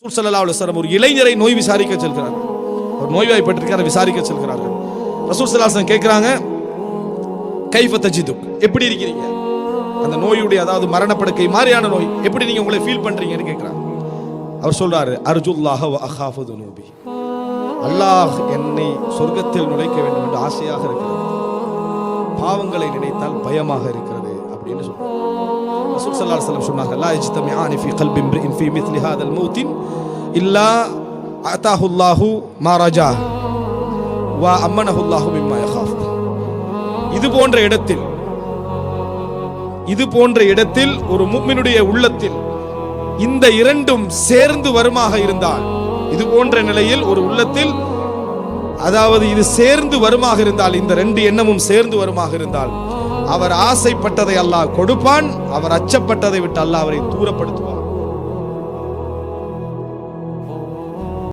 ரசூல் ஸல்லல்லாஹு அலைஹி வஸல்லம் ஒரு இளைஞரை நோய் விசாரிக்க செல்கிறார்கள். அவர் நோய்வாய்ப்பட்டிருக்கார், விசாரிக்க செல்கிறார்கள். ரசூல் ஸல்லல்லாஹு அலைஹி வஸல்லம் கேட்கிறாங்க, கைஃப தஜிதுக், எப்படி இருக்கிறீங்க? அந்த நோயுடைய, அதாவது மரணப்படுக்கை மாதிரியான நோய், எப்படி நீங்க உங்களை ஃபீல் பண்றீங்கன்னு கேட்கிறாங்க. அவர் சொல்றாரு, அர்ஜுல்லாஹ வ அகாஃபு துனூபி, அல்லாஹ் என்னை சொர்க்கத்தில் நுழைக்க வேண்டும் என்று ஆசையாக இருக்கிறது, பாவங்களை நினைத்தால் பயமாக இருக்கிறது அப்படின்னு சொல்றாங்க. ரசூல் ஸல்லல்லாஹு அலைஹி வஸல்லம் சொன்னாங்க, லா யஜ்தமிஆனி ஃபீ கல்பி இம்ரிஇன் ஃபீ மித்லி ஹாதல் மௌத்தின் இல்லா அதாஹு அல்லாஹு மா ரஜா வ அம்மனஹு அல்லாஹு மிம்மா யகாஃப். இது போன்ற இடத்தில் ஒரு முஃமினுடைய உள்ளத்தில் இந்த இரண்டும் சேர்ந்து வருமாக இருந்தால், இது போன்ற நிலையில் ஒரு உள்ளத்தில், அதாவது இது சேர்ந்து வருமாக இருந்தால், இந்த ரெண்டு எண்ணமும் சேர்ந்து வருமாக இருந்தால், அவர் ஆசைப்பட்டதை அல்லாஹ் கொடுப்பான், அவர் அச்சப்பட்டதை விட்டு அல்லாஹ் அவரை தூரப்படுத்துவார்.